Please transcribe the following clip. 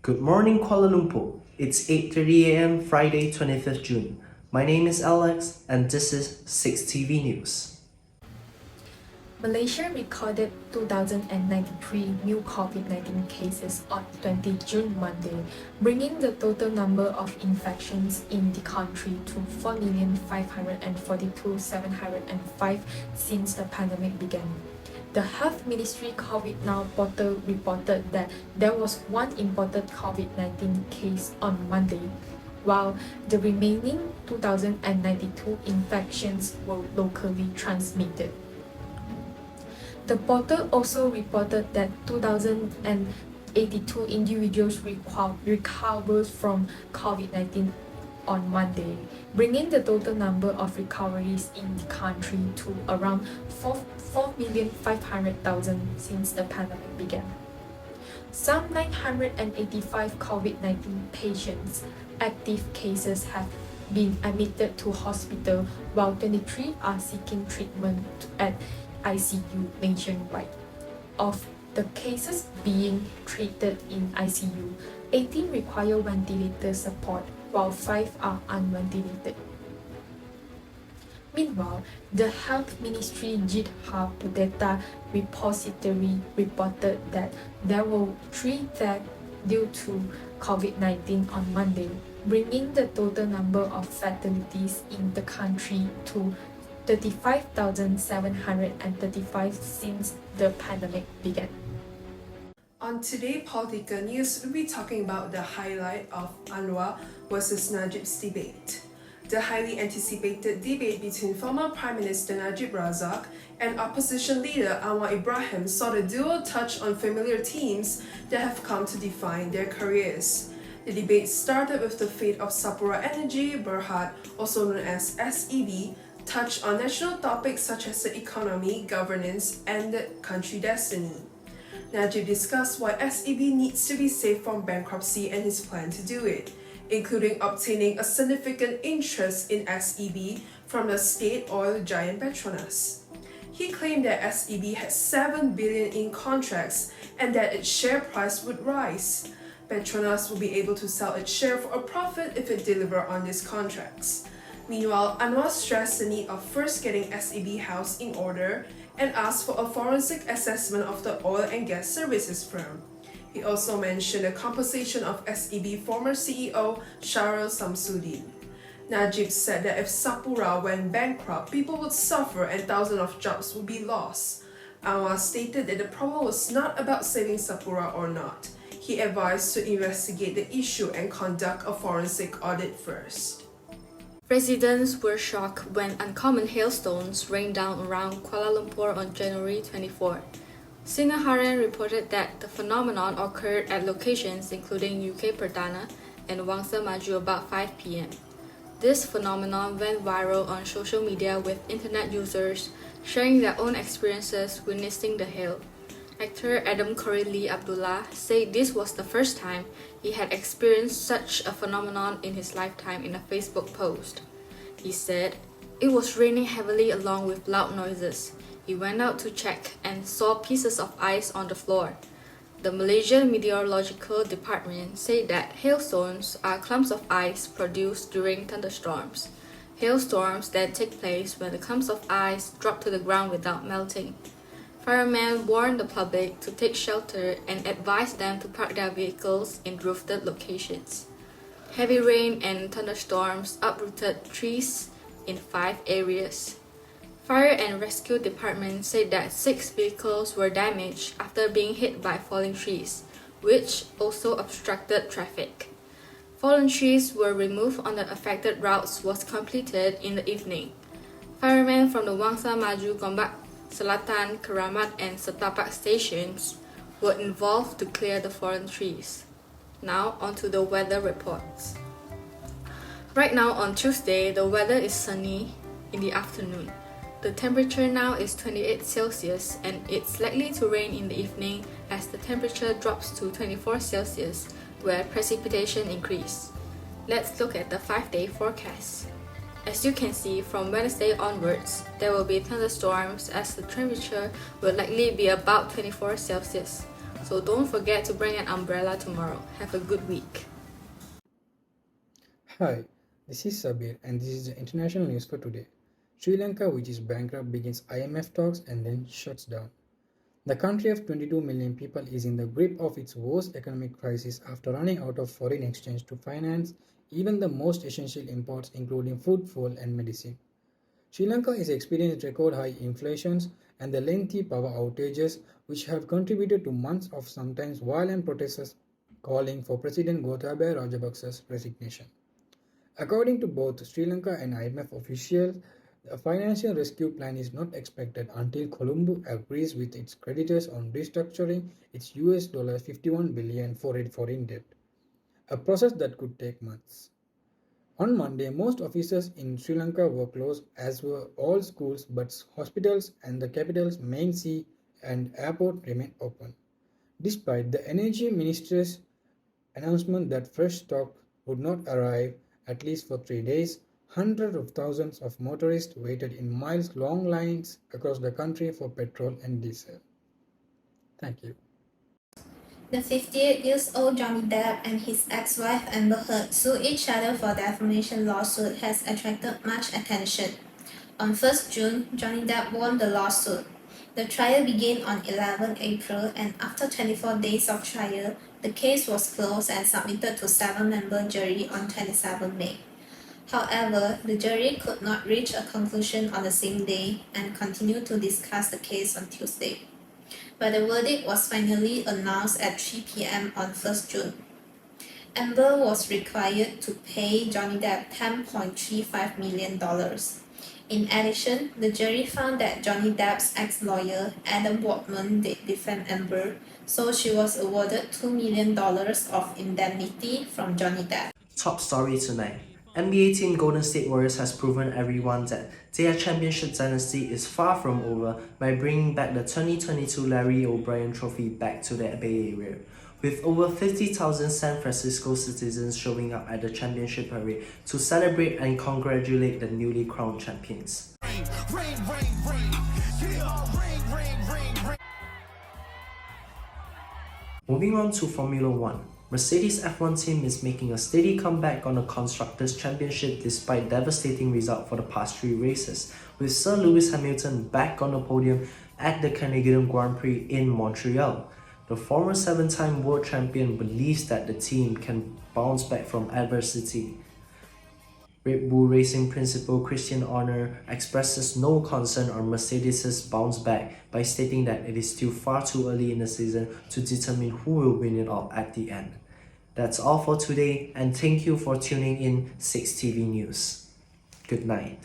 Good morning, Kuala Lumpur. It's 8:30 a.m. Friday, 25th June. My name is Alex, and this is 6TV News. Malaysia recorded 2,093 new COVID-19 cases on 20 June Monday, bringing the total number of infections in the country to 4,542,705 since the pandemic began. The Health Ministry COVID Now portal reported that there was one imported COVID-19 case on Monday, while the remaining 2,092 infections were locally transmitted. The portal also reported that 2,082 individuals recovered from COVID-19 on Monday, bringing the total number of recoveries in the country to around 4,500,000 since the pandemic began. Some 985 COVID-19 patients, active cases have been admitted to hospital, while 23 are seeking treatment at ICU nationwide. Of the cases being treated in ICU, 18 require ventilator support, while 5 are unventilated. Meanwhile, the Health Ministry GitHub data repository reported that there were 3 deaths due to COVID-19 on Monday, bringing the total number of fatalities in the country to 35,735 since the pandemic began. On Today Political News, we'll be talking about the highlight of Anwar versus Najib's debate. The highly anticipated debate between former Prime Minister Najib Razak and opposition leader Anwar Ibrahim saw the duo touch on familiar themes that have come to define their careers. The debate started with the fate of Sapura Energy Berhad, also known as SEB, touched on national topics such as the economy, governance, and the country destiny. Najib discussed why SEB needs to be saved from bankruptcy and his plan to do it, including obtaining a significant interest in SEB from the state oil giant Petronas. He claimed that SEB had 7 billion in contracts and that its share price would rise. Petronas will be able to sell its share for a profit if it delivers on these contracts. Meanwhile, Anwar stressed the need of first getting SEB House in order and asked for a forensic assessment of the oil and gas services firm. He also mentioned the compensation of SEB former CEO Shahrul Samsudin. Najib said that if Sapura went bankrupt, people would suffer and thousands of jobs would be lost. Anwar stated that the problem was not about saving Sapura or not. He advised to investigate the issue and conduct a forensic audit first. Residents were shocked when uncommon hailstones rained down around Kuala Lumpur on January 24. Sinar Harian reported that the phenomenon occurred at locations including UK Perdana and Wangsa Maju about 5 p.m. This phenomenon went viral on social media with internet users sharing their own experiences witnessing the hail. Actor Adam Corey Abdullah said this was the first time he had experienced such a phenomenon in his lifetime in a Facebook post. He said, "It was raining heavily along with loud noises. He went out to check and saw pieces of ice on the floor." The Malaysian Meteorological Department said that hailstones are clumps of ice produced during thunderstorms. Hailstorms that take place when the clumps of ice drop to the ground without melting. Firemen warned the public to take shelter and advised them to park their vehicles in roofed locations. Heavy rain and thunderstorms uprooted trees in 5 areas. Fire and Rescue Department said that 6 vehicles were damaged after being hit by falling trees, which also obstructed traffic. Fallen trees were removed on the affected routes was completed in the evening. Firemen from the Wangsa Maju Gombak Selatan, Keramat and Setapak stations were involved to clear the fallen trees. Now onto the weather reports. Right now on Tuesday, the weather is sunny in the afternoon. The temperature now is 28 Celsius and it's likely to rain in the evening as the temperature drops to 24 Celsius where precipitation increases. Let's look at the 5-day forecast. As you can see, from Wednesday onwards, there will be thunderstorms as the temperature will likely be about 24 Celsius. So don't forget to bring an umbrella tomorrow. Have a good week. Hi, this is Sabir and this is the international news for today. Sri Lanka, which is bankrupt, begins IMF talks and then shuts down. The country of 22 million people is in the grip of its worst economic crisis after running out of foreign exchange to finance even the most essential imports, including food, fuel, and medicine. Sri Lanka is experiencing record high inflations and the lengthy power outages, which have contributed to months of sometimes violent protests calling for President Gotabaya Rajapaksa's resignation. According to both Sri Lanka and IMF officials, a financial rescue plan is not expected until Colombo agrees with its creditors on restructuring its $51 billion foreign debt, a process that could take months. On Monday, most offices in Sri Lanka were closed, as were all schools, but hospitals and the capital's main sea and airport remained open. Despite the energy minister's announcement that fresh stock would not arrive at least for 3 days, hundreds of thousands of motorists waited in miles-long lines across the country for petrol and diesel. Thank you. The 58-year-old Johnny Depp and his ex-wife Amber Heard sue each other for defamation lawsuit has attracted much attention. On 1st June, Johnny Depp won the lawsuit. The trial began on 11 April and after 24 days of trial, the case was closed and submitted to 7-member jury on 27 May. However, the jury could not reach a conclusion on the same day and continued to discuss the case on Tuesday. But the verdict was finally announced at 3 p.m. on 1st June. Amber was required to pay Johnny Depp $10.35 million. In addition, the jury found that Johnny Depp's ex-lawyer, Adam Waldman, did defend Amber, so she was awarded $2 million of indemnity from Johnny Depp. Top story tonight. NBA team Golden State Warriors has proven everyone that their championship dynasty is far from over by bringing back the 2022 Larry O'Brien Trophy back to the Bay Area. With over 50,000 San Francisco citizens showing up at the championship parade to celebrate and congratulate the newly crowned champions. Moving on to Formula 1. Mercedes F1 team is making a steady comeback on the Constructors' Championship despite devastating results for the past 3 races, with Sir Lewis Hamilton back on the podium at the Canadian Grand Prix in Montreal. The former 7-time world champion believes that the team can bounce back from adversity. Red Bull Racing principal Christian Horner expresses no concern on Mercedes' bounce back by stating that it is still far too early in the season to determine who will win it all at the end. That's all for today, and thank you for tuning in 6TV News. Good night.